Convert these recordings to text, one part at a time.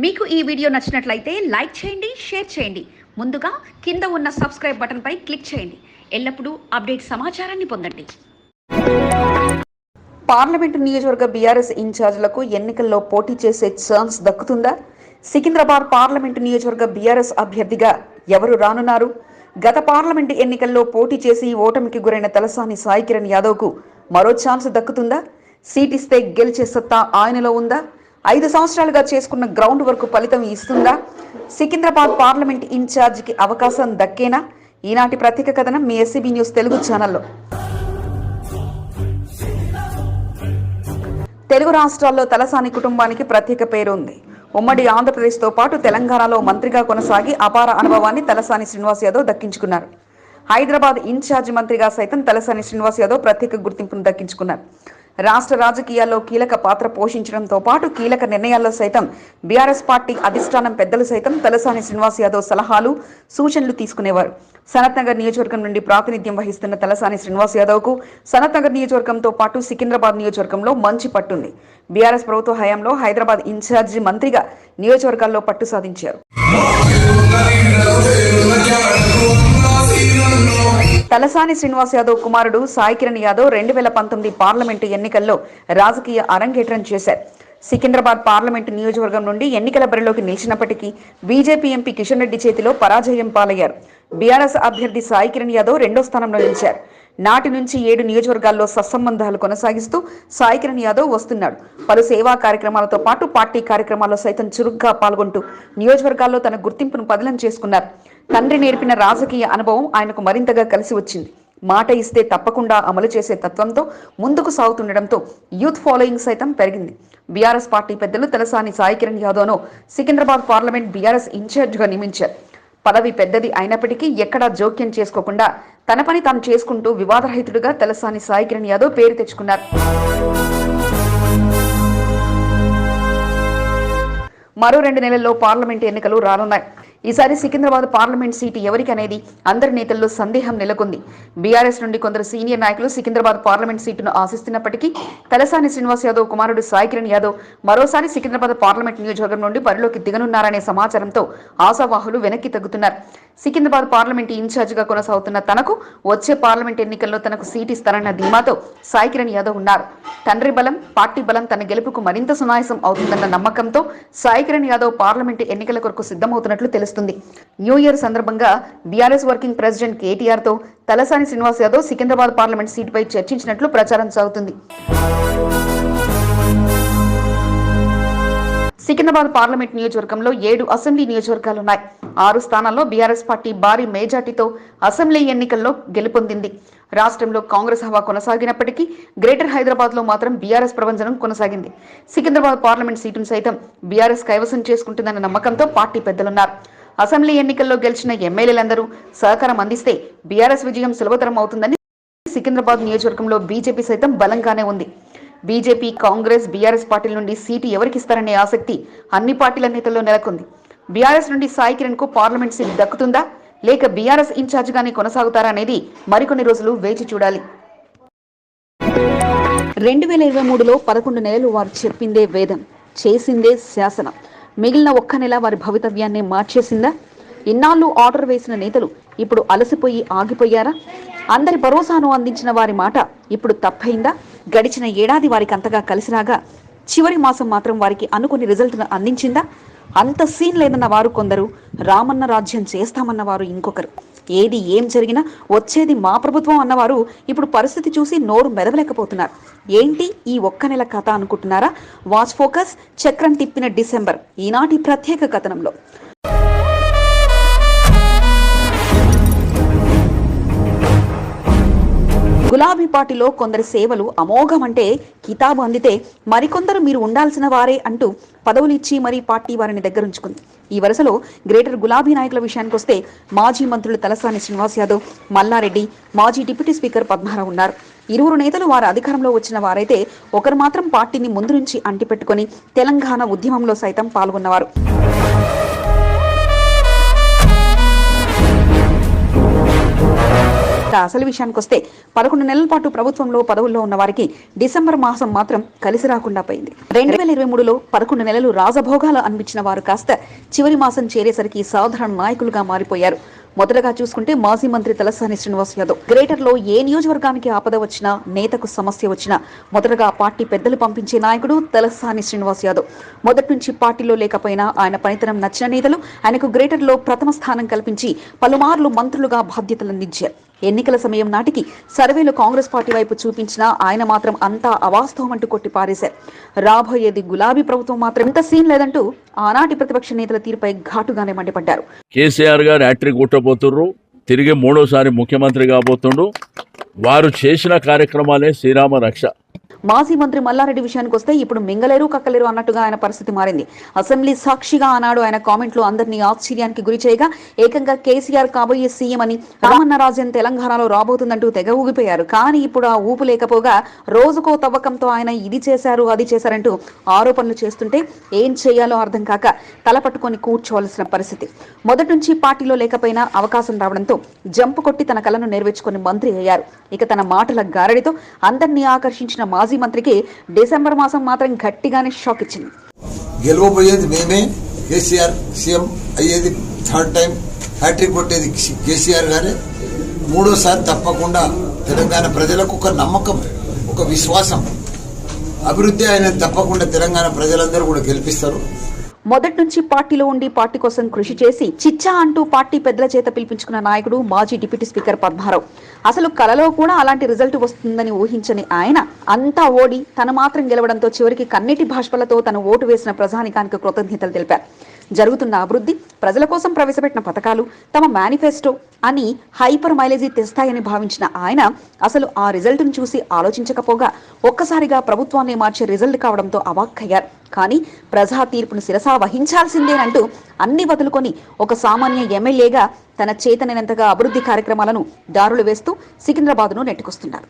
మీకు ఈ వీడియో నచ్చినట్లయితే లైక్ చేయండి, షేర్ చేయండి. ముందుగా కింద ఉన్న సబ్స్క్రైబ్ బటన్ పై క్లిక్ చేయండి. ఎల్లప్పుడూ అప్డేట్ సమాచారాన్ని పొందండి. పార్లమెంటు నియోజకవర్గ బీఆర్ఎస్ ఇన్ఛార్జీలకు ఎన్నికల్లో పోటీ చేసే ఛాన్స్ దక్కుతుందా? సికింద్రాబాద్ పార్లమెంటు నియోజకవర్గ బీఆర్ఎస్ అభ్యర్థిగా ఎవరు రానున్నారు? గత పార్లమెంటు ఎన్నికల్లో పోటీ చేసి ఓటమికి గురైన తలసాని సాయి కిరణ్ యాదవ్కు మరో ఛాన్స్ దక్కుతుందా? సీట్ ఇస్తే గెలిచే సత్తా ఆయనలో ఉందా? 5 సంవత్సరాలుగా చేసుకున్న గ్రౌండ్ వర్క్ ఫలితం ఇస్తుందా? సికింద్రాబాద్ పార్లమెంట్ ఇన్ఛార్జికి అవకాశం దక్కేనా? ఈనాటి ప్రత్యేక కథనం మీ ఎస్సీబీ న్యూస్ తెలుగు ఛానల్లో. తెలుగు రాష్ట్రాల్లో తలసాని కుటుంబానికి ప్రత్యేక పేరు ఉంది. ఉమ్మడి ఆంధ్రప్రదేశ్తో పాటు తెలంగాణలో మంత్రిగా కొనసాగి అపార అనుభవాన్ని తలసాని శ్రీనివాస్ యాదవ్ దక్కించుకున్నారు. హైదరాబాద్ ఇన్ఛార్జి మంత్రిగా సైతం తలసాని శ్రీనివాస్ యాదవ్ ప్రత్యేక గుర్తింపును దక్కించుకున్నారు. రాష్ట్ర రాజకీయాల్లో కీలక పాత్ర పోషించడంతో పాటు కీలక నిర్ణయాల్లో సైతం బీఆర్ఎస్ పార్టీ అధిష్టానం పెద్దలు సైతం తలసాని శ్రీనివాస్ యాదవ్ సలహాలు, సూచనలు తీసుకునేవారు. సనత్ నగర్ నియోజకవర్గం నుండి ప్రాతినిధ్యం వహిస్తున్న తలసాని శ్రీనివాస్ యాదవ్కు సనత్ నగర్ నియోజకవర్గంతో పాటు సికింద్రాబాద్ నియోజకవర్గంలో మంచి పట్టుంది. బీఆర్ఎస్ ప్రభుత్వ హయాంలో హైదరాబాద్ ఇన్ఛార్జి మంత్రిగా నియోజకవర్గాల్లో పట్టు సాధించారు. తలసాని శ్రీనివాస్ యాదవ్ కుమారుడు సాయి కిరణ్ యాదవ్ 2019 పార్లమెంటు ఎన్నికల్లో రాజకీయ అరంగేట్రం చేశారు. సికింద్రాబాద్ పార్లమెంటు నియోజకవర్గం నుండి ఎన్నికల బరిలోకి నిలిచినప్పటికీ బీజేపీ ఎంపీ కిషన్ రెడ్డి చేతిలో పరాజయం పాలయ్యారు. బీఆర్ఎస్ అభ్యర్థి సాయి కిరణ్ యాదవ్ 2వ స్థానంలో నిలిచారు. నాటి నుంచి 7 నియోజకవర్గాల్లో సత్సంబంధాలు కొనసాగిస్తూ సాయి కిరణ్ యాదవ్ వస్తున్నాడు. పలు సేవా కార్యక్రమాలతో పాటు పార్టీ కార్యక్రమాల్లో సైతం చురుగ్గా పాల్గొంటూ నియోజకవర్గాల్లో తన గుర్తింపును పదిలం చేసుకున్నారు. తండ్రి నేర్పిన రాజకీయ అనుభవం ఆయనకు మరింతగా కలిసి వచ్చింది. మాట ఇస్తే తప్పకుండా అమలు చేసే తత్వంతో ముందుకు సాగుతుండటంతో యూత్ ఫాలోయింగ్ సైతం పెరిగింది. బీఆర్ఎస్ పార్టీ పెద్దలు తలసాని సాయి కిరణ్ యాదవ్ను సికింద్రాబాద్ పార్లమెంట్ బీఆర్ఎస్ ఇన్ఛార్జిగా నియమించారు. పదవి పెద్దది అయినప్పటికీ ఎక్కడా జోక్యం చేసుకోకుండా తన పని తాను చేసుకుంటూ వివాదరహితుడిగా తలసాని సాయి కిరణ్ యాదవ్ పేరు తెచ్చుకున్నారు. మరో 2 నెలల్లో పార్లమెంట్ ఎన్నికలు రానున్నాయి. ఈసారి సికింద్రాబాద్ పార్లమెంట్ సీటు ఎవరికి అనేది అందరి నేతల్లో సందేహం నెలకొంది. బీఆర్ఎస్ నుండి కొందరు సీనియర్ నాయకులు సికింద్రాబాద్ పార్లమెంట్ సీటును ఆశిస్తున్నప్పటికీ తలసాని శ్రీనివాస్ యాదవ్ కుమారుడు సాయి కిరణ్ యాదవ్ మరోసారి సికింద్రాబాద్ పార్లమెంట్ నియోజకవర్గం నుండి బరిలోకి దిగనున్నారనే సమాచారంతో ఆశావాహులు వెనక్కి తగ్గుతున్నారు. సికింద్రాబాద్ పార్లమెంట్ ఇన్ఛార్జిగా కొనసాగుతున్న తనకు వచ్చే పార్లమెంట్ ఎన్నికల్లో తనకు సీటు ఇస్తారన్న ధీమాతో సాయి కిరణ్ యాదవ్ ఉన్నారు. తండ్రి బలం, పార్టీ బలం తన గెలుపుకు మరింత సునాయాసం అవుతుందన్న నమ్మకంతో సాయి కిరణ్ యాదవ్ పార్లమెంట్ ఎన్నికల కొరకు సిద్ధమవుతున్నట్లు తెలుస్తుంది. న్యూ ఇయర్ సందర్భంగా బీఆర్ఎస్ వర్కింగ్ ప్రెసిడెంట్ కేటీఆర్ తో తలసాని శ్రీనివాస్ యాదవ్ సికింద్రాబాద్ పార్లమెంట్ సీటుపై చర్చించినట్లు ప్రచారం సాగుతుంది. సికింద్రాబాద్ పార్లమెంట్ నియోజకవర్గంలో 7 అసెంబ్లీ నియోజకవర్గాలున్నాయి. 6 స్థానాల్లో బీఆర్ఎస్ పార్టీ భారీ మేజార్టీతో అసెంబ్లీ ఎన్నికల్లో గెలుపొందింది. రాష్ట్రంలో కాంగ్రెస్ హవా కొనసాగినప్పటికీ గ్రేటర్ హైదరాబాద్ లో మాత్రం బీఆర్ఎస్ ప్రభంజనం కొనసాగింది. సికింద్రాబాద్ పార్లమెంట్ సీటును సైతం బీఆర్ఎస్ కైవసం చేసుకుంటుందన్న నమ్మకంతో పార్టీ పెద్దలున్నారు. అసెంబ్లీ ఎన్నికల్లో గెలిచిన ఎమ్మెల్యేలందరూ సహకారం అందిస్తే బీఆర్ఎస్ విజయం సులభతరం అవుతుందని సికింద్రాబాద్ నియోజకవర్గంలో బీజేపీ సైతం బలంగానే ఉంది. బీజేపీ, కాంగ్రెస్, బీఆర్ఎస్ పార్టీల నుండి సీటు ఎవరికిస్తారనే ఆసక్తి అన్ని పార్టీల నేతల్లో నెలకొంది. బీఆర్ఎస్ నుండి సాయి కిరణ్ కు పార్లమెంట్ సీట్ దక్కుతుందా లేక బీఆర్ఎస్ ఇన్ఛార్జిగానే కొనసాగుతారా అనేది మరికొన్ని రోజులు వేచి చూడాలి. 2023లో 11 నెలలు వారు చెప్పిందే వేదం, చేసిందే శాసనం. మిగిలిన 1 నెల వారి భవితవ్యాన్ని మార్చేసిందా? ఇన్నాళ్ళు ఆర్డర్ వేసిన నేతలు ఇప్పుడు అలసిపోయి ఆగిపోయారా? అందరి భరోసాను అందించిన వారి మాట ఇప్పుడు తప్పైందా? గడిచిన ఏడాది వారికి అంతగా కలిసిరాగా చివరి మాసం మాత్రం వారికి అనుకుని రిజల్ట్ను అందించిందా? అంత సీన్ లేదన్న వారు కొందరు, రామన్న రాజ్యం చేస్తామన్న వారు ఇంకొకరు. ఏది ఏం జరిగినా వచ్చేది మా ప్రభుత్వం అన్నవారు ఇప్పుడు పరిస్థితి చూసి నోరు మెదవలేకపోతున్నారు. ఏంటి ఈ 1 నెల కథ అనుకుంటున్నారా? వాచ్ ఫోకస్, చక్రం తిప్పిన డిసెంబర్ ఈనాటి ప్రత్యేక కథనంలో. గులాబీ పార్టీలో కొందరి సేవలు అమోఘమంటే కితాబు అందితే మరికొందరు మీరు ఉండాల్సిన వారే అంటూ పదవులు ఇచ్చి మరీ పార్టీ వారిని దగ్గరుంచుకుంది. ఈ వరుసలో గ్రేటర్ గులాబీ నాయకుల విషయానికి వస్తే మాజీ మంత్రులు తలసాని శ్రీనివాస్ యాదవ్, మల్లారెడ్డి, మాజీ డిప్యూటీ స్పీకర్ పద్మారావు ఉన్నారు. 2 నేతలు వారు అధికారంలో వచ్చిన వారైతే ఒకరు మాత్రం పార్టీని ముందు నుంచి అంటిపెట్టుకుని తెలంగాణ ఉద్యమంలో సైతం పాల్గొన్నవారు. అసలు విషయానికి వస్తే 11 నెలల పాటు ప్రభుత్వంలో పదవుల్లో ఉన్న వారికి డిసెంబర్ మాసం మాత్రం కలిసి రాకుండా పోయింది. 2023లో 11 నెలలు రాజభోగాలు అనిపించిన వారు కాస్త చివరి మాసం చేరేసరికి సాధారణ నాయకులుగా మారిపోయారు. మొదటగా చూసుకుంటే మాజీ మంత్రి తలసాని శ్రీనివాస్ యాదవ్. గ్రేటర్ లో ఏ నియోజకవర్గానికి ఆపద వచ్చినా, నేతకు సమస్య వచ్చినా మొదటగా పార్టీ పెద్దలు పంపించే నాయకుడు తలసాని శ్రీనివాస్ యాదవ్. మొదటి నుంచి పార్టీలో లేకపోయినా ఆయన పనితనం నచ్చిన నేతలు ఆయనకు గ్రేటర్ లో ప్రథమ స్థానం కల్పించి పలుమార్లు మంత్రులుగా బాధ్యతలు అందించారు. ఎన్నికల సమయం నాటికి సర్వేలు కాంగ్రెస్ పార్టీ వైపు చూపించినా ఆయన మాత్రం అంతా అవాస్తవం అంటూ కొట్టి పారేశారు. రాబోయేది గులాబీ ప్రభుత్వం మాత్రం ఇంత సీన్ లేదంటూ ఆనాటి ప్రతిపక్ష నేతల తీరుపై ఘాటుగానే మండిపడ్డారు. కేసీఆర్ గారు హ్యాట్రిక్ కొట్టబోతుర్రు, తిరిగి మూడోసారి ముఖ్యమంత్రి కాబోతుండు. వారు చేసిన కార్యక్రమాలే శ్రీరామ రక్ష. మాజీ మంత్రి మల్లారెడ్డి విషయానికి వస్తే ఇప్పుడు మింగలేరు కక్కలేరు అన్నట్టుగా ఆయన పరిస్థితి మారింది. అసెంబ్లీ సాక్షిగా ఆనాడు ఆయన కామెంట్లు అందరినీ ఆశ్చర్యానికి గురి చేయగా ఏకంగా కేసీఆర్ కాబోయే సీఎం అని, రామన్న రాజ్యం తెలంగాణలో రాబోతుందంటూ తెగ ఊగిపోయారు. కానీ ఇప్పుడు ఆ ఊపు లేకపోగా రోజుకో తవ్వకంతో ఆయన ఇది చేశారు అది చేశారంటూ ఆరోపణలు చేస్తుంటే ఏం చేయాలో అర్థం కాక తల పట్టుకొని కూర్చోవలసిన పరిస్థితి. మొదటి నుంచి పార్టీలో లేకపోయినా అవకాశం రావడంతో జంపు కొట్టి తన కలను నెరవేర్చుకుని మంత్రి అయ్యారు. ఇక తన మాటల గారడితో అందరినీ ఆకర్షించిన మాజీ మంత్రికి డిసెంబర్ మాసం మాత్రం గట్టిగానే షాక్ ఇచ్చింది. గెలవబోయేది మేమే, కేసీఆర్ సీఎం అయ్యేది థర్డ్ టైం, హ్యాట్రిక్ కొట్టేది కేసీఆర్ గారే. మూడోసారి తప్పకుండా తెలంగాణ ప్రజలకు ఒక నమ్మకం, ఒక విశ్వాసం, అభివృద్ధి ఆయన తప్పకుండా తెలంగాణ ప్రజలందరూ కూడా గెలిపిస్తారు. మొదటి నుంచి పార్టీలో ఉండి పార్టీ కోసం కృషి చేసి చిచ్చా అంటూ పార్టీ పెద్దల చేత పిలిపించుకున్న నాయకుడు మాజీ డిప్యూటీ స్పీకర్ పద్మారావు. అసలు కలలో కూడా అలాంటి రిజల్ట్ వస్తుందని ఊహించని ఆయన అంతా ఓడి తను మాత్రం గెలవడంతో చివరికి కన్నీటి భాష్పలతో తను ఓటు వేసిన ప్రజానికానికి కృతజ్ఞతలు తెలిపారు. జరుగుతున్న అభివృద్ధి, ప్రజల కోసం ప్రవేశపెట్టిన పథకాలు తమ మేనిఫెస్టో అని హైపర్ మైలేజీ తెస్తాయని భావించిన ఆయన అసలు ఆ రిజల్ట్ను చూసి ఆలోచించకపోగా ఒక్కసారిగా ప్రభుత్వాన్ని మార్చే రిజల్ట్ కావడంతో అవాక్కయ్యారు. కానీ ప్రజా తీర్పును శిరసా వహించాల్సిందేనంటూ అన్ని వదులుకొని ఒక సామాన్య ఎమ్మెల్యేగా తన చేతనైనంతగా అభివృద్ధి కార్యక్రమాలను దారులు వేస్తూ సికింద్రాబాద్ను నెట్టుకొస్తున్నారు.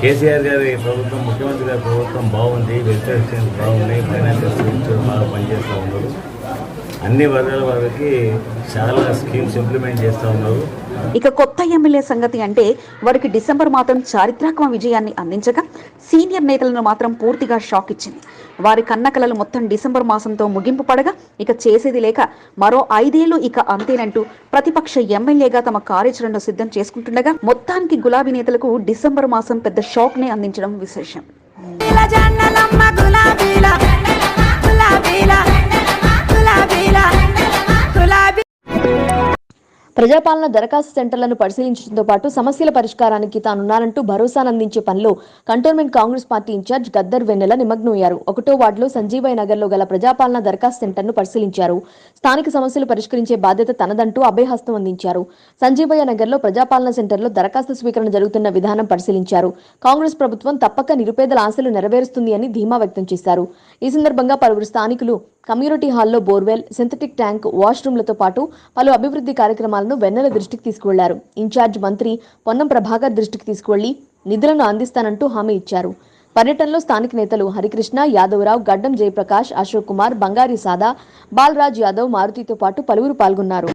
కేసీఆర్ గారి ప్రభుత్వం, ముఖ్యమంత్రి గారి ప్రభుత్వం బాగుంది, వెల్ఫేర్ స్కీమ్స్ బాగున్నాయి, ఫైనాన్షియల్ స్కీమ్స్ బాగా పనిచేస్తూ ఉన్నారు. అన్ని వర్గాల వారికి చాలా స్కీమ్స్ ఇంప్లిమెంట్ చేస్తూ ఉన్నారు. ఇక కొత్త ఎమ్మెల్యే సంగతి అంటే వారికి డిసెంబర్ మాత్రం చారిత్రాత్మక విజయాన్ని అందించగా సీనియర్ నేతలను మాత్రం పూర్తిగా షాక్ ఇచ్చింది. వారి కన్నకలలు మొత్తం డిసెంబర్ మాసంతో ముగింపు పడగా ఇక చేసేది లేక మరో 5 ఏళ్లు ఇక అంతేనంటూ ప్రతిపక్ష ఎమ్మెల్యేగా తమ కార్యాచరణను సిద్ధం చేసుకుంటుండగా మొత్తానికి గులాబీ నేతలకు డిసెంబర్ మాసం పెద్ద షాక్ ని అందించడం విశేషం. ప్రజాపాలన దరఖాస్తు సెంటర్లను పరిశీలించడంతో పాటు సమస్యల పరిష్కారానికి తానున్నానంటూ భరోసానందించే పనిలో Cantonment Congress party incharge Gaddar Vennela నిమగ్నమయ్యారు. 1వ వార్డులో సంజీవయ్య నగర్లో గల ప్రజాపాలన దరఖాస్తు సెంటర్ను పరిశీలించారు. స్థానిక సమస్యలు పరిష్కరించే బాధ్యత తనదంటూ అభయహస్తం అందించారు. సంజీవయ్య నగర్లో ప్రజాపాలన సెంటర్లో దరఖాస్తు స్వీకరణ జరుగుతున్న విధానం పరిశీలించారు. కాంగ్రెస్ ప్రభుత్వం తప్పక నిరుపేదల ఆశలు నెరవేరుస్తుంది అని ధీమా వ్యక్తం చేశారు. ఈ సందర్భంగా పలువురు స్థానికులు కమ్యూనిటీ హాల్లో బోర్వెల్, సింథటిక్ ట్యాంక్, వాష్రూమ్లతో పాటు పలు అభివృద్ధి కార్యక్రమాలను వెన్నెల దృష్టికి తీసుకువెళ్లారు. ఇన్ఛార్జ్ మంత్రి పొన్నం ప్రభాకర్ దృష్టికి తీసుకువెళ్లి నిధులను అందిస్తానంటూ హామీ ఇచ్చారు. పర్యటనలో స్థానిక నేతలు హరికృష్ణ, యాదవరావు, గడ్డం జయప్రకాష్, అశోక్ కుమార్, బంగారి సాదా, బాలరాజ్ యాదవ్, మారుతితో పాటు పలువురు పాల్గొన్నారు.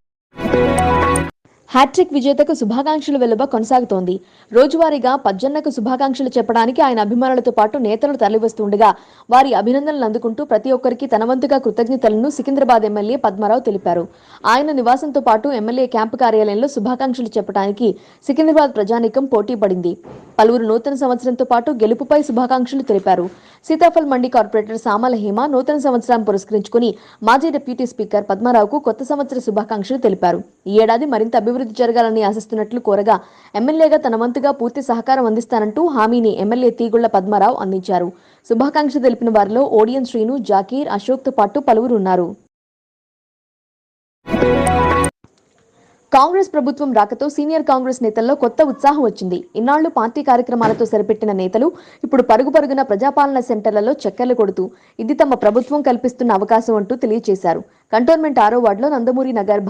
హ్యాట్రిక్ విజేతకు శుభాకాంక్షలు వెలువ కొనసాగుతోంది. రోజువారీగా పజ్జన్నకు శుభాకాంక్షలు చెప్పడానికి ఆయన అభిమానులతో పాటు నేతలు తరలివస్తుండగా వారి అభినందనలు అందుకుంటూ ప్రతి ఒక్కరికి తన వంతుగా కృతజ్ఞతలను సికింద్రాబాద్ ఎమ్మెల్యే పద్మారావు తెలిపారు. ఆయన నివాసంతో పాటు ఎమ్మెల్యే క్యాంపు కార్యాలయంలో శుభాకాంక్షలు చెప్పడానికి సికింద్రాబాద్ ప్రజానీకం పోటీ పడింది. పలువురు నూతన సంవత్సరంతో పాటు గెలుపుపై శుభాకాంక్షలు తెలిపారు. సీతాఫల్ మండి కార్పొరేటర్ సామల హేమ నూతన సంవత్సరం పురస్కరించుకుని మాజీ డిప్యూటీ స్పీకర్ పద్మారావుకు కొత్త సంవత్సర శుభాకాంక్షలు తెలిపారు. ఈ ఏడాది మరింత అభివృద్ధి జరగాలని ఆశిస్తున్నట్లు కోరగా ఎమ్మెల్యేగా తన వంతుగా పూర్తి సహకారం అందిస్తానంటూ హామీని ఎమ్మెల్యే తీగుళ్ల పద్మారావు అందించారు. శుభాకాంక్షలు తెలిపిన వారిలో ఓడియన్ శ్రీను, జాకీర్, అశోక్తో పాటు పలువురు ఉన్నారు. కాంగ్రెస్ ప్రభుత్వం రాకతో సీనియర్ కాంగ్రెస్ నేతల్లో కొత్త ఉత్సాహం వచ్చింది. ఇన్నాళ్లు పార్టీ కార్యక్రమాలతో సరిపెట్టిన నేతలు ఇప్పుడు పరుగుపరుగున ప్రజాపాలన సెంటర్లలో చక్కర్లు కొడుతూ ఇది తమ ప్రభుత్వం కల్పిస్తున్న అవకాశం అంటూ తెలియజేశారు. కంటోన్మెంట్ 6వ వార్డులో నందమూరి నగర్,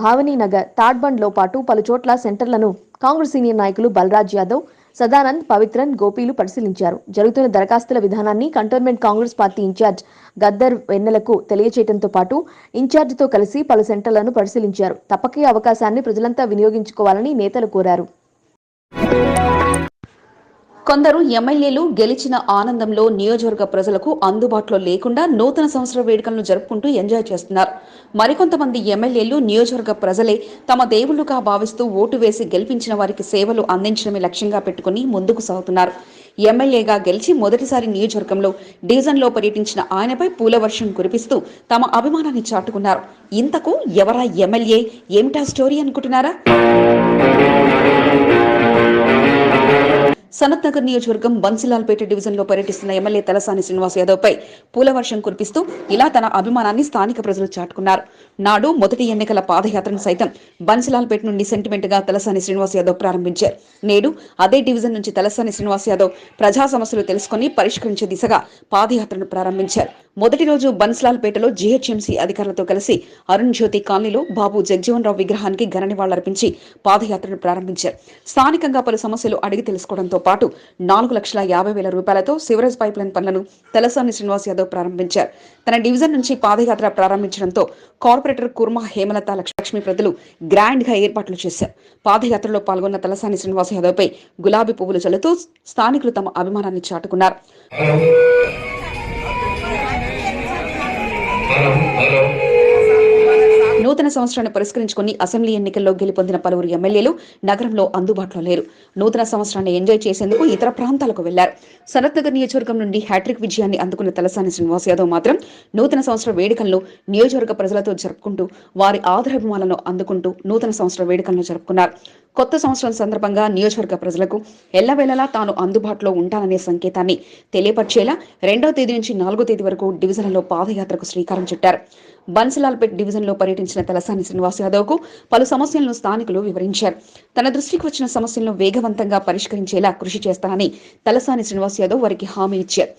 భావనీ నగర్, తాడ్బండ్లో పాటు పలు చోట్ల సెంటర్లను కాంగ్రెస్ సీనియర్ నాయకులు బలరాజ్ యాదవ్, సదానంద్, పవిత్రన్, గోపీలు పరిశీలించారు. జరుగుతున్న దరఖాస్తుల విధానాన్ని Cantonment Congress party incharge Gaddar వెన్నెలకు తెలియజేయడంతో పాటు ఇన్ఛార్జితో కలిసి పలు సెంటర్లను పరిశీలించారు. తప్పక ఈ అవకాశాన్ని ప్రజలంతా వినియోగించుకోవాలని నేతలు కోరారు. కొందరు ఎమ్మెల్యేలు గెలిచిన ఆనందంలో నియోజకవర్గ ప్రజలకు అందుబాటులో లేకుండా నూతన సంవత్సర వేడుకలను జరుపుకుంటూ ఎంజాయ్ చేస్తున్నారు. మరికొంతమంది ఎమ్మెల్యేలు నియోజకవర్గ ప్రజలే తమ దేవుళ్లుగా భావిస్తూ ఓటు వేసి గెలిపించిన వారికి సేవలు అందించడమే లక్ష్యంగా పెట్టుకుని ముందుకు సాగుతున్నారు. ఎమ్మెల్యేగా గెలిచి మొదటిసారి నియోజకవర్గంలో డివిజన్లో పర్యటించిన ఆయనపై పూలవర్షం కురిపిస్తూ తమ అభిమానాన్ని చాటుకున్నారు. ఇంతకు ఎవరా ఎమ్మెల్యే, ఏమిటా స్టోరీ అనుకుంటున్నారా? సనత్ నగర్ నియోజకవర్గం బన్సిలాల్పేట డివిజన్లో పర్యటిస్తున్న ఎమ్మెల్యే తలసాని శ్రీనివాస్ యాదవ్ పై పూలవర్షం కురిపిస్తూ ఇలా తన అభిమానాన్ని స్థానిక ప్రజలు చాటుకున్నారు. నాడు మొదటి ఎన్నికల పాదయాత్రను సైతం బన్సిలాల్పేట నుండి సెంటిమెంట్ గా తలసాని శ్రీనివాస్ యాదవ్ ప్రారంభించారు. నేడు అదే డివిజన్ నుంచి తలసాని శ్రీనివాస్ యాదవ్ ప్రజా సమస్యలు తెలుసుకుని పరిష్కరించే దిశగా పాదయాత్రను ప్రారంభించారు. మొదటి రోజు బన్సిలాల్పేటలో జీహెచ్ఎంసీ అధికారులతో కలిసి అరుణ్ జ్యోతి కాలనీలో బాబు జగజీవన్ రావు విగ్రహానికి ఘన నివాళులర్పించి పాదయాత్రను ప్రారంభించారు. స్థానికంగా పలు సమస్యలు అడిగి తెలుసుకోవడంతో పాటు 4,50,000 రూపాయలతో సివరేజ్ పైప్ లైన్ పనులను తలసాని శ్రీనివాస్ యాదవ్ ప్రారంభించారు. తన డివిజన్ నుంచి పాదయాత్ర ప్రారంభించడంతో కార్పొరేటర్ కుర్మా హేమలత లక్ష్మీ ప్రజలు గ్రాండ్ గా ఏర్పాట్లు చేశారు. పాదయాత్రలో పాల్గొన్న తలసాని శ్రీనివాస్ యాదవ్ పై గులాబీ పువ్వులు చల్లుతూ స్థానికులు తమ అభిమానాన్ని చాటుకున్నారు. నూతన సంవత్సరాన్ని పురస్కరించుకుని అసెంబ్లీ ఎన్నికల్లో గెలుపొందిన పలువురు ఎమ్మెల్యేలు నగరంలో అందుబాటులో లేరు. నూతన సంవత్సరాన్ని ఎంజాయ్ చేసేందుకు ఇతర ప్రాంతాలకు వెళ్లారు. సనత్ నగర్ నియోజకవర్గం నుండి హ్యాట్రిక్ విజయాన్ని అందుకున్న తలసాని శ్రీనివాస్ యాదవ్ మాత్రం నూతన సంవత్సర వేడుకలను నియోజకవర్గ ప్రజలతో జరుపుకుంటూ వారి ఆదరాభిమానాలను అందుకుంటూ నూతన సంవత్సర వేడుకలను జరుపుకున్నారు. కొత్త సంవత్సరం సందర్భంగా నియోజకవర్గ ప్రజలకు ఎల్లవేళలా తాను అందుబాటులో ఉంటాననే సంకేతాన్ని తెలియపర్చేలా 2వ తేదీ నుంచి 4వ తేదీ వరకు డివిజన్లలో పాదయాత్రకు శ్రీకారం చుట్టారు. బన్సిలాల్పేట్ డివిజన్లో పర్యటించిన తలసాని శ్రీనివాస్ యాదవ్ కు పలు సమస్యలను స్థానికులు వివరించారు. తన దృష్టికి వచ్చిన సమస్యలను వేగవంతంగా పరిష్కరించేలా కృషి చేస్తానని తలసాని శ్రీనివాస్ యాదవ్ వారికి హామీ ఇచ్చారు.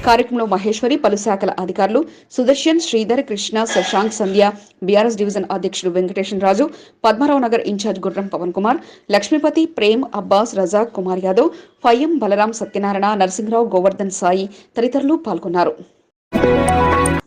కార్యక్రమంలో మహేశ్వరి, పలు శాఖల అధికారులు సుదర్శన్, శ్రీధర్, కృష్ణ, శశాంక్, సంధ్య, బీఆర్ఎస్ డివిజన్ అధ్యక్షుడు వెంకటేశ్వర రాజు, పద్మారావు నగర్ ఇన్ఛార్జ్ గుర్రం పవన్ కుమార్, లక్ష్మీపతి, ప్రేమ్, అబ్బాస్, రజాక్, కుమార్ యాదవ్, ఫయం, బలరాం, సత్యనారాయణ, నరసింహరావు, గోవర్ధన్ సాయి తదితరులు పాల్గొన్నారు.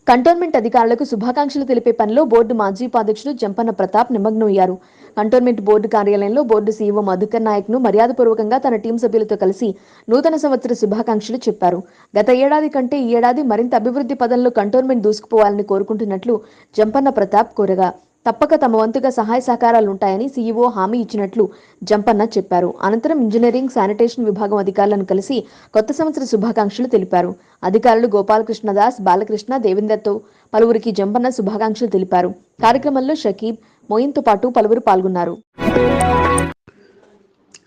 కంటోన్మెంట్ అధికారులకు శుభాకాంక్షలు తెలిపే పనిలో బోర్డు మాజీ ఉపాధ్యక్షుడు జంపన్న ప్రతాప్ నిమగ్నమయ్యారు. కంటోన్మెంట్ బోర్డు కార్యాలయంలో బోర్డు సీఈఓ మధుకర్ నాయక్ ను మర్యాదపూర్వకంగా తన టీం సభ్యులతో కలిసి నూతన సంవత్సర శుభాకాంక్షలు చెప్పారు. గత ఏడాది కంటే ఈ ఏడాది మరింత అభివృద్ధి పదంలో కంటోన్మెంట్ దూసుకుపోవాలని కోరుకుంటున్నట్లు జంపన్న ప్రతాప్ కోరగా, తప్పక తమ వంతుగా సహాయ సహకారాలుంటాయని సీఈఓ హామీ ఇచ్చినట్లు జంపన్న చెప్పారు. అనంతరం ఇంజనీరింగ్, శానిటేషన్ విభాగం అధికారులను కలిసి కొత్త సంవత్సర శుభాకాంక్షలు తెలిపారు. అధికారులు గోపాలకృష్ణదాస్, బాలకృష్ణ, దేవేందర్తో పలువురికి జంపన్న శుభాకాంక్షలు తెలిపారు. కార్యక్రమంలో షకీబ్, మోయిన్తో పాటు పలువురు పాల్గొన్నారు.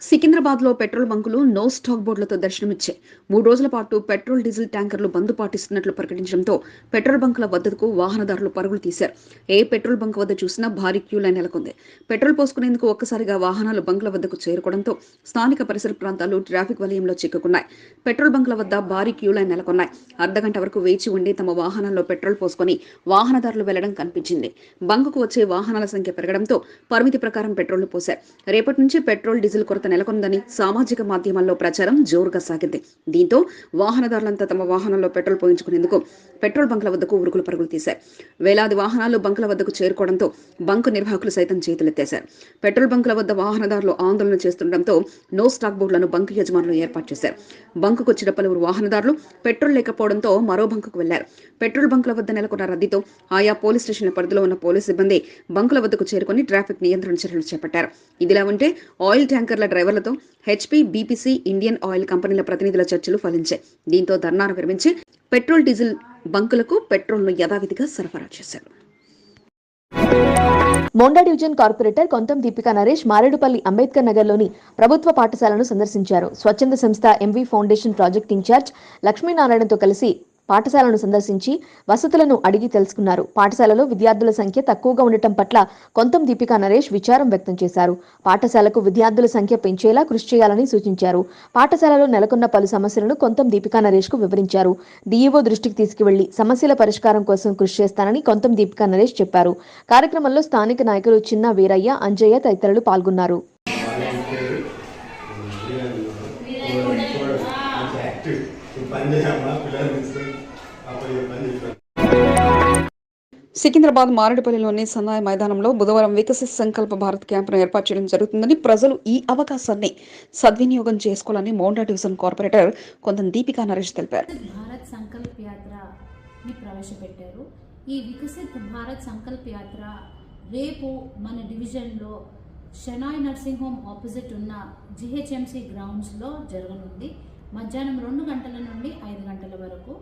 సికింద్రాబాద్ లో పెట్రోల్ బంకులు నో స్టాక్ బోర్డులతో దర్శనమిచ్చాయి. 3 రోజుల పాటు పెట్రోల్, డీజిల్ ట్యాంకర్లు బంద్ పాటిస్తున్నట్లు ప్రకటించడంతో పెట్రోల్ బంకుల వద్దకు వాహనదారులు పరుగులు తీశారు. ఏ పెట్రోల్ బంక్ వద్ద చూసినా భారీ క్యూ లైన్ నెలకొంది. పెట్రోల్ పోసుకునేందుకు ఒక్కసారిగా వాహనాలు బంకుల వద్దకు చేరుకోవడంతో స్థానిక పరిసర ప్రాంతాలు ట్రాఫిక్ వలయంలో చిక్కుకున్నాయి. పెట్రోల్ బంకుల వద్ద భారీ క్యూ లైన్ నెలకొన్నాయి. అర్ధగంట వరకు వేచి ఉండి తమ వాహనాల్లో పెట్రోల్ పోసుకొని వాహనదారులు వెళ్లడం కనిపించింది. బంకుకు వచ్చే వాహనాల సంఖ్య పెరగడంతో పరిమితి ప్రకారం పెట్రోల్ పోశారు. రేపటి నుంచి పెట్రోల్, డీజిల్ కొరత నెలకొందని సామాజిక మాధ్యమాల్లో ప్రచారం జోరుగా సాగింది. దీంతో వాహనదారులంతా తమ వాహనాల్లో పెట్రోల్ పోయించుకునేందుకు పెట్రోల్ బంకుల వద్దకు ఉరుకులు పరుగులు తీశారు. వేలాది వాహనాలు బంకుల వద్దకు చేరుకోవడంతో బంకు నిర్వాహకులు సైతం చేతులెత్తేశారు. పెట్రోల్ బంకుల వద్ద వాహనదారులు ఆందోళన చేస్తుండటంతో నో స్టాక్ బోర్డులను బంకు యజమానులు ఏర్పాటు చేశారు. బంకుకు వచ్చిన పలువురు వాహనదారులు పెట్రోల్ లేకపోవడంతో మరో బంకుకు వెళ్లారు. పెట్రోల్ బంకుల వద్ద నెలకొన్న రద్దీతో ఆయా పోలీస్ స్టేషన్ల పరిధిలో ఉన్న పోలీసు సిబ్బంది బంకుల వద్దకు చేరుకుని ట్రాఫిక్ నియంత్రణ చర్యలు చేపట్టారు. ఇదిలా ఉంటే ఆయిల్ ట్యాంకర్ల డ్రైవర్లతో హెచ్పీ, బీపీసీ, ఇండియన్ ఆయిల్ కంపెనీల ప్రతినిధుల చర్చలు ఫలించాయి. దీంతో ధర్నాను విరమించి పెట్రోల్, డీజిల్ బంకులకు పెట్రోల్ను యథావిధిగా సరఫరా చేశారు. మోండా డివిజన్ కార్పొరేటర్ కొంతం దీపికా నరేష్ మారేడుపల్లి అంబేద్కర్ నగర్లోని ప్రభుత్వ పాఠశాలను సందర్శించారు. స్వచ్ఛంద సంస్థ ఎంవి ఫౌండేషన్ ప్రాజెక్ట్ ఇన్ఛార్జ్ లక్ష్మీనారాయణతో కలిసి పాఠశాలను సందర్శించి వసతులను అడిగి తెలుసుకున్నారు. పాఠశాలలో విద్యార్థుల సంఖ్య తక్కువగా ఉండటం పట్ల కొంతం దీపికా నరేష్ విచారం వ్యక్తం చేశారు. పాఠశాలకు విద్యార్థుల సంఖ్య పెంచేలా కృషి చేయాలని సూచించారు. పాఠశాలలో నెలకొన్న పలు సమస్యలను కొంతం దీపికా నరేష్ కు వివరించారు. డీఈఓ దృష్టికి తీసుకువెళ్లి సమస్యల పరిష్కారం కోసం కృషి చేస్తానని కొంతం దీపికా నరేష్ చెప్పారు. కార్యక్రమంలో స్థానిక నాయకులు చిన్న వీరయ్య, అంజయ్య తదితరులు పాల్గొన్నారు. సికింద్రాబాద్ మారేడుపల్లిలోని సన్నాయి మైదానంలో బుధవారం వికసిత్ సంకల్ప భారత్ క్యాంపును ఏర్పాటు చేయడం జరుగుతుందని, ప్రజలు ఈ అవకాశాన్ని సద్వినియోగం చేసుకోవాలని మోండా డివిజన్ కార్పొరేటర్ కొంత దీపికా నరేష్ తెలిపారు. భారత్ సంకల్ప్ యాత్రని ప్రవేశపెట్టారు. ఈ వికసిత్ భారత్ సంకల్ప్ యాత్ర రేపు మన డివిజన్లో షనాయ్ నర్సింగ్ హోమ్ ఆపోజిట్ ఉన్న జిహెచ్ఎంసి గ్రౌండ్స్లో జరగనుంది. మధ్యాహ్నం 2 గంటల నుండి 5 గంటల వరకు.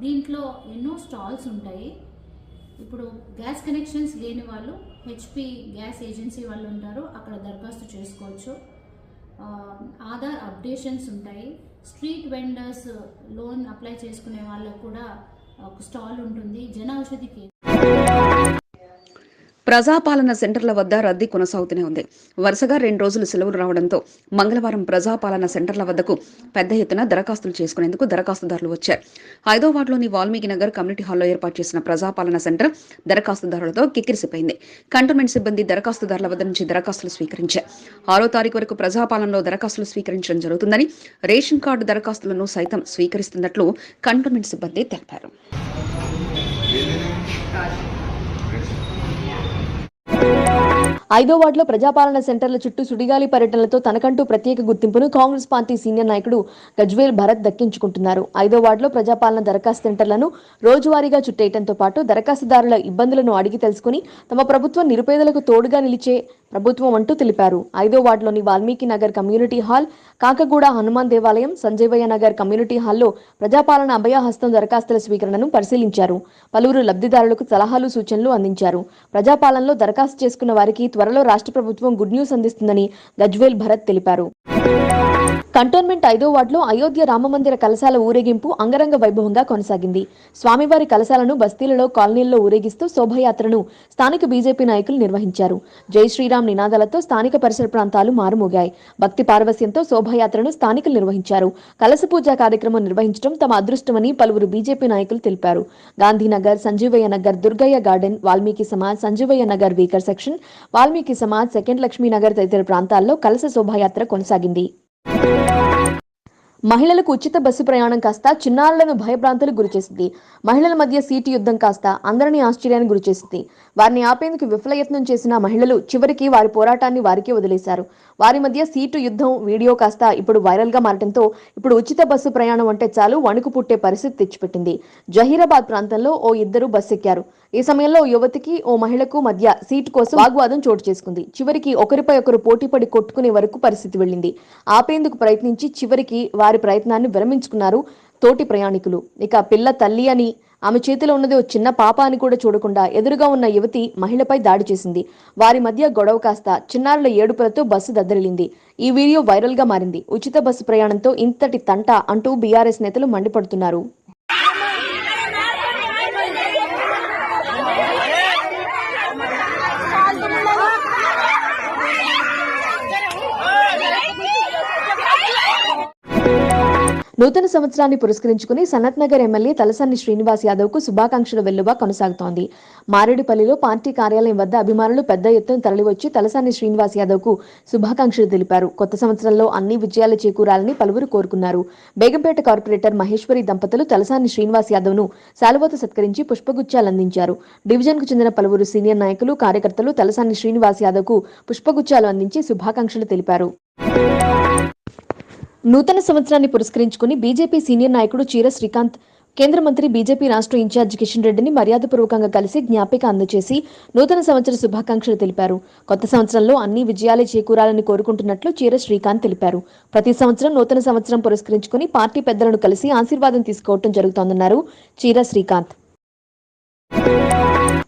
దీంట్లో ఎన్నో స్టాల్స్ ఉంటాయి. ఇప్పుడు గ్యాస్ కనెక్షన్స్ లేని వాళ్ళు హెచ్పి గ్యాస్ ఏజెన్సీ వాళ్ళు ఉంటారు, అక్కడ దరఖాస్తు చేసుకోవచ్చు. ఆధార్ అప్డేషన్స్ ఉంటాయి. స్ట్రీట్ వెండర్స్ లోన్ అప్లై చేసుకునే వాళ్ళకు కూడా ఒక స్టాల్ ఉంటుంది. జన ఔషధి కేంద్రం. ప్రజాపాలన సెంటర్ల వద్ద రద్దీ కొనసాగుతూనే ఉంది. వరుసగా 2 రోజులు సెలవులు రావడంతో మంగళవారం ప్రజాపాలన సెంటర్ల వద్దకు పెద్ద ఎత్తున దరఖాస్తులు చేసుకునేందుకు దరఖాస్తుదారులు వచ్చారు. 5వ వార్డులోని వాల్మీకి నగర్ కమ్యూనిటీ హాల్లో ఏర్పాటు చేసిన ప్రజాపాలన సెంటర్ దరఖాస్తుదారులతో కిక్కిరిసిపోయింది. కంటోన్మెంట్ సిబ్బంది దరఖాస్తుదారుల వద్ద నుంచి దరఖాస్తులు స్వీకరించారు. 6వ తారీఖు వరకు ప్రజాపాలనలో దరఖాస్తులు స్వీకరించడం జరుగుతుందని, రేషన్ కార్డు దరఖాస్తులను సైతం స్వీకరిస్తున్నట్లు కంటోన్మెంట్ సిబ్బంది తెలిపారు. 5వ వార్డులో ప్రజాపాలన సెంటర్ల చుట్టూ సుడిగాలి పర్యటనలతో తనకంటూ ప్రత్యేక గుర్తింపును కాంగ్రెస్ పార్టీ సీనియర్ నాయకుడు గజ్వేల్ భరత్ దక్కించుకుంటున్నారు. 5వ వార్డులో ప్రజాపాలన దరఖాస్తు సెంటర్లను రోజువారీగా చుట్టేయడంతో పాటు దరఖాస్తుదారుల ఇబ్బందులను అడిగి తెలుసుకుని తమ ప్రభుత్వం నిరుపేదలకు తోడుగా నిలిచే ప్రభుత్వం అంటూ తెలిపారు. 5వ వార్డులోని వాల్మీకి నగర్ కమ్యూనిటీ హాల్, కాకగూడ హనుమాన్ దేవాలయం, సంజీవయ్య నగర్ కమ్యూనిటీ హాల్లో ప్రజాపాలన అభయహస్తం దరఖాస్తుల స్వీకరణను పరిశీలించారు. పలువురు లబ్ధిదారులకు సలహాలు, సూచనలు అందించారు. ప్రజాపాలనలో దరఖాస్తు చేసుకున్న వారికి త్వరలో రాష్ట్ర ప్రభుత్వం గుడ్ న్యూస్ అందిస్తుందని గజ్వేల్ భరత్ తెలిపారు. కంటోన్మెంట్ 5వ వార్డులో అయోధ్య రామమందిర కలశాల ఊరేగింపు అంగరంగ వైభవంగా కొనసాగింది. స్వామివారి కలశాలను బస్తీలలో, కాలనీల్లో ఊరేగిస్తూ శోభయాత్రను స్థానిక బీజేపీ నాయకులు నిర్వహించారు. జై శ్రీరామ్ నినాదాలతో స్థానిక పరిసర ప్రాంతాలు మారుమోగాయి. భక్తి పారవస్యంతో శోభయాత్రను స్థానికులు నిర్వహించారు. కలశ పూజా కార్యక్రమం నిర్వహించడం తమ అదృష్టమని పలువురు బీజేపీ నాయకులు తెలిపారు. Gandhinagar, Sanjeevaiah Nagar, Durgaiah garden, Valmiki Samaj, Sanjeevaiah Nagar weaker section, Valmiki Samaj, second Lakshminagar తదితర ప్రాంతాల్లో కలశ శోభాయాత్ర కొనసాగింది. మహిళలకు ఉచిత బస్సు ప్రయాణం కాస్త చిన్నారులను భయభ్రాంతులకు గురిచేసింది. మహిళల మధ్య సీటు యుద్ధం కాస్త అందరినీ ఆశ్చర్యానికి గురిచేసింది. వారిని ఆపేందుకు విఫలయత్నం చేసిన మహిళలు చివరికి వారి పోరాటాన్ని వారికే వదిలేశారు. వారి మధ్య సీటు యుద్ధం వీడియో కాస్త ఇప్పుడు వైరల్ గా మారటంతో ఇప్పుడు ఉచిత బస్సు ప్రయాణం అంటే చాలు వణుకు పుట్టే పరిస్థితి తెచ్చిపెట్టింది. జహీరాబాద్ ప్రాంతంలో ఓ ఇద్దరు బస్సు ఎక్కారు. ఈ సమయంలో యువతికి ఓ మహిళకు మధ్య సీటు కోసం వాగ్వాదం చోటు చేసుకుంది. చివరికి ఒకరిపై ఒకరు పోటీపడి కొట్టుకునే వరకు పరిస్థితి వెళ్ళింది. ఆపేందుకు ప్రయత్నించి చివరికి వారి ప్రయత్నాన్ని విరమించుకున్నారు తోటి ప్రయాణికులు. ఇక పిల్ల తల్లి అని, ఆమె చేతిలో ఉన్నది ఓ చిన్న పాప అని కూడా చూడకుండా ఎదురుగా ఉన్న యువతి మహిళపై దాడి చేసింది. వారి మధ్య గొడవ కాస్త చిన్నారుల ఏడుపులతో బస్సు దద్దరిల్లింది. ఈ వీడియో వైరల్ గా మారింది. ఉచిత బస్సు ప్రయాణంతో ఇంతటి తంట అంటూ బీఆర్ఎస్ నేతలు మండిపడుతున్నారు. నూతన సంవత్సరాన్ని పురస్కరించుకుని సనత్ నగర్ ఎమ్మెల్యే తలసాని శ్రీనివాస్ యాదవ్ కు శుభాకాంక్షల వెల్లువ కొనసాగుతోంది. మారేడుపల్లిలో పార్టీ కార్యాలయం వద్ద అభిమానులు పెద్ద ఎత్తున తరలివచ్చి తలసాని శ్రీనివాస్ యాదవ్ కు శుభాకాంక్షలు తెలిపారు. కొత్త సంవత్సరంలో అన్ని విజయాలు చేకూరాలని పలువురు కోరుకున్నారు. బేగంపేట కార్పొరేటర్ మహేశ్వరి దంపతులు తలసాని శ్రీనివాస్ యాదవ్ ను శాలువాతో సత్కరించి పుష్పగుచ్చాలు అందించారు. డివిజన్ కు చెందిన పలువురు సీనియర్ నాయకులు, కార్యకర్తలు తలసాని శ్రీనివాస్ యాదవ్ కు పుష్పగుచ్చాలు అందించి శుభాకాంక్షలు తెలిపారు. నూతన సంవత్సరాన్ని పురస్కరించుకుని బీజేపీ సీనియర్ నాయకుడు చీర శ్రీకాంత్ కేంద్ర మంత్రి, బీజేపీ రాష్ట్ర ఇన్ఛార్జ్ కిషన్ రెడ్డిని మర్యాదపూర్వకంగా కలిసి జ్ఞాపిక అందజేసి నూతన సంవత్సర శుభాకాంక్షలు తెలిపారు. కొత్త సంవత్సరంలో అన్ని విజయాలే చేకూరాలని కోరుకుంటున్నట్లు చీర శ్రీకాంత్ తెలిపారు. ప్రతి సంవత్సరం నూతన సంవత్సరం పురస్కరించుకుని పార్టీ పెద్దలను కలిసి ఆశీర్వాదం తీసుకోవడం జరుగుతోందన్నారు చీర శ్రీకాంత్.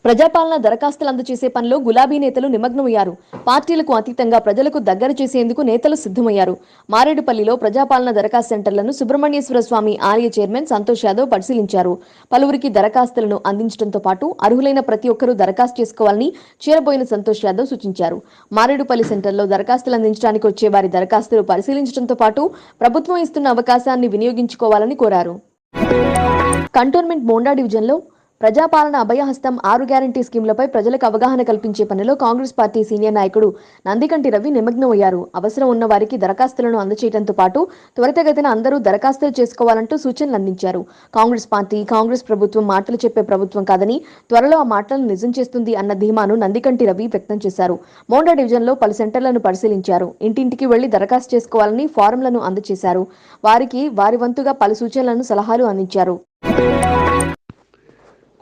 ప్రజాపాలన దరఖాస్తులు అందజేసే పనిలో గులాబీ నేతలు నిమగ్నమయ్యారు. పార్టీలకు అతీతంగా ప్రజలకు దగ్గర చేసేందుకు నేతలు సిద్ధమయ్యారు. మారేడుపల్లిలో ప్రజాపాలన దరఖాస్తు సెంటర్లను సుబ్రహ్మణ్యేశ్వర స్వామి ఆలయ చైర్మన్ సంతోష్ యాదవ్ పరిశీలించారు. పలువురికి దరఖాస్తులను అందించడంతో పాటు అర్హులైన ప్రతి ఒక్కరూ దరఖాస్తు చేసుకోవాలని చేరబోయిన సంతోష్ యాదవ్ సూచించారు. మారేడుపల్లి సెంటర్లో దరఖాస్తులు అందించడానికి వచ్చే వారి దరఖాస్తులు పరిశీలించడంతో పాటు ప్రభుత్వం ఇస్తున్న అవకాశాన్ని వినియోగించుకోవాలని కోరారు. కంటోన్మెంట్ మోండా డివిజన్లో ప్రజాపాలన అభయహస్తం 6 గ్యారంటీ స్కీమ్లపై ప్రజలకు అవగాహన కల్పించే పనిలో కాంగ్రెస్ పార్టీ సీనియర్ నాయకుడు నందికంటి రవి నిమగ్నమయ్యారు. అవసరం ఉన్న వారికి దరఖాస్తులను అందజేయడంతో పాటు త్వరితగతిన అందరూ దరఖాస్తులు చేసుకోవాలంటూ సూచనలు అందించారు. కాంగ్రెస్ పార్టీ, కాంగ్రెస్ ప్రభుత్వం మాటలు చెప్పే ప్రభుత్వం కాదని, త్వరలో ఆ మాటలను నిజం చేస్తుంది అన్న ధీమాను నందికంటి రవి వ్యక్తం చేశారు. మోండా డివిజన్లో పలు సెంటర్లను పరిశీలించారు. ఇంటింటికి వెళ్లి దరఖాస్తు చేసుకోవాలని ఫారంలను అందజేశారు. వారికి వారి వంతుగా పలు సూచనలను, సలహాలు అందించారు.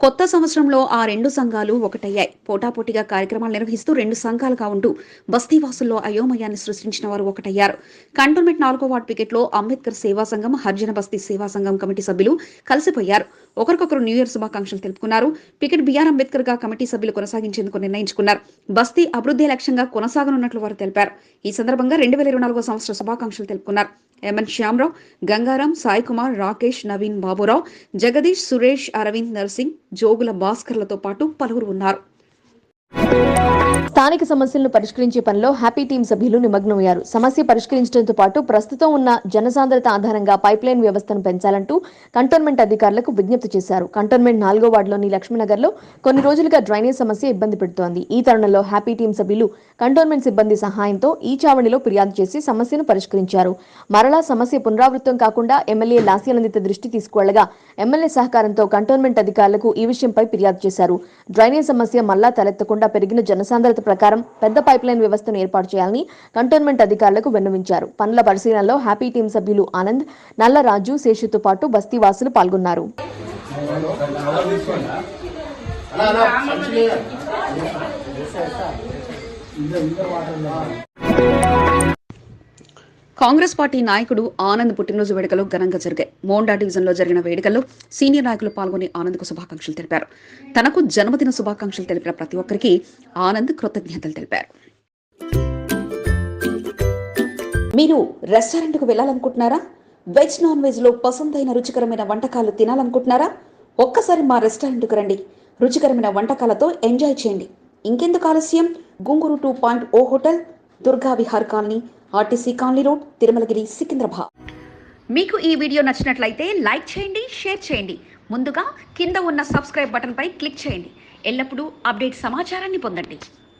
కొత్త సంవత్సరంలో ఆ రెండు సంఘాలు ఒకటయ్యాయి. పోటాపోటీగా కార్యక్రమాలు నిర్వహిస్తూ రెండు సంఘాలుగా ఉంటూ బస్తీవాసుల్లో అయోమయాన్ని సృష్టించిన వారు ఒకటయ్యారు. కంటోన్మెంట్ 4వ వార్డు పికెట్లో అంబేద్కర్ సేవా సంఘం, హర్జన బస్తీ సేవా సంఘం కమిటీ సభ్యులు కలిసిపోయారు. ఒకరికొకరు న్యూ ఇయర్ శుభాకాంక్షలు తెలుపుకున్నారు. పికెట్ బిఆర్ అంబేద్కర్ గా కమిటీ సభ్యులు కొనసాగించేందుకు నిర్ణయించుకున్నారు. బస్తీ అభివృద్ధి లక్ష్యంగా కొనసాగనున్నట్లు వారు తెలిపారు. ఈ సందర్భంగా 2024వ సంవత్సర శుభాకాంక్షలు తెలుపుకున్నారు. ఎంఎన్ శ్యామరావు, గంగారాం, సాయి కుమార్, రాకేష్, నవీన్, బాబురావు, జగదీష్, సురేష్, అరవింద్, నర్సింగ్, జోగుల భాస్కర్లతో పాటు పలువురు ఉన్నారు. స్థానిక సమస్యలను పరిష్కరించే పనిలో హ్యాపీ టీం సభ్యులు నిమగ్నమయ్యారు. సమస్య పరిష్కరించడంతో పాటు ప్రస్తుతం ఉన్న జనసాంద్రత ఆధారంగా పైప్లైన్ వ్యవస్థను పెంచాలంటూ కంటోన్మెంట్ అధికారులకు విజ్ఞప్తి చేశారు. కంటోన్మెంట్ 4వ వార్డులోని లక్ష్మీనగర్లో కొన్ని రోజులుగా డ్రైనేజ్ సమస్య ఇబ్బంది పెడుతోంది. ఈ తరుణంలో హ్యాపీ టీం సభ్యులు కంటోన్మెంట్ సిబ్బంది సహాయంతో ఈ చావడిలో ఫిర్యాదు చేసి సమస్యను పరిష్కరించారు. మరలా సమస్య పునరావృతం కాకుండా ఎమ్మెల్యే లాస్యానందిత దృష్టి తీసుకువెళ్లగా ఎమ్మెల్యే సహకారంతో కంటోన్మెంట్ అధికారులకు ఈ విషయంపై ఫిర్యాదు చేశారు. డ్రైనేజ్ సమస్య మళ్లా తలెత్తకుండా పెరిగిన జనసాంద్రత ప్రకారం పెద్ద పైప్లైన్ వ్యవస్థను ఏర్పాటు చేయాలని కంటోన్మెంట్ అధికారులకు విన్నవించారు. పనుల పరిశీలనలో హ్యాపీ టీం సభ్యులు ఆనంద్, నల్లరాజు, శేషుతో పాటు బస్తీవాసులు పాల్గొన్నారు. కాంగ్రెస్ పార్టీ నాయకుడు ఆనంద్ పుట్టినరోజు వేడుకలు ఘనంగా జరిగాయి. మోండా డివిజన్లో జరిగిన వేడుకల్లో సీనియర్ నాయకులు పాల్గొని ఆనంద్కు శుభాకాంక్షలు తెలిపారు. తనకు జన్మదిన శుభాకాంక్షలు తెలిపిన ప్రతి ఒక్కరికి ఆనంద్ కృతజ్ఞతలు తెలిపారు. మీరు రెస్టారెంట్కు వెళ్లాలనుకుంటున్నారా? వెజ్, నాన్ వెజ్ లో పసందైన రుచికరమైన వంటకాలు తినాలనుకుంటున్నారా? ఒక్కసారి మా రెస్టారెంట్కు రండి. రుచికరమైన వంటకాలతో ఎంజాయ్ చేయండి. ఇంకెందుకు ఆలస్యం? Gunguru 2.0 hotel, Durga Vihar colony, RTC colony road, Tirumalagiri, Secunderabad. మీకు ఈ వీడియో నచ్చినట్లయితే లైక్ చేయండి, షేర్ చేయండి. ముందుగా కింద ఉన్న సబ్స్క్రైబ్ బటన్ పై క్లిక్ చేయండి. ఎల్లప్పుడూ అప్డేట్ సమాచారాన్ని పొందండి.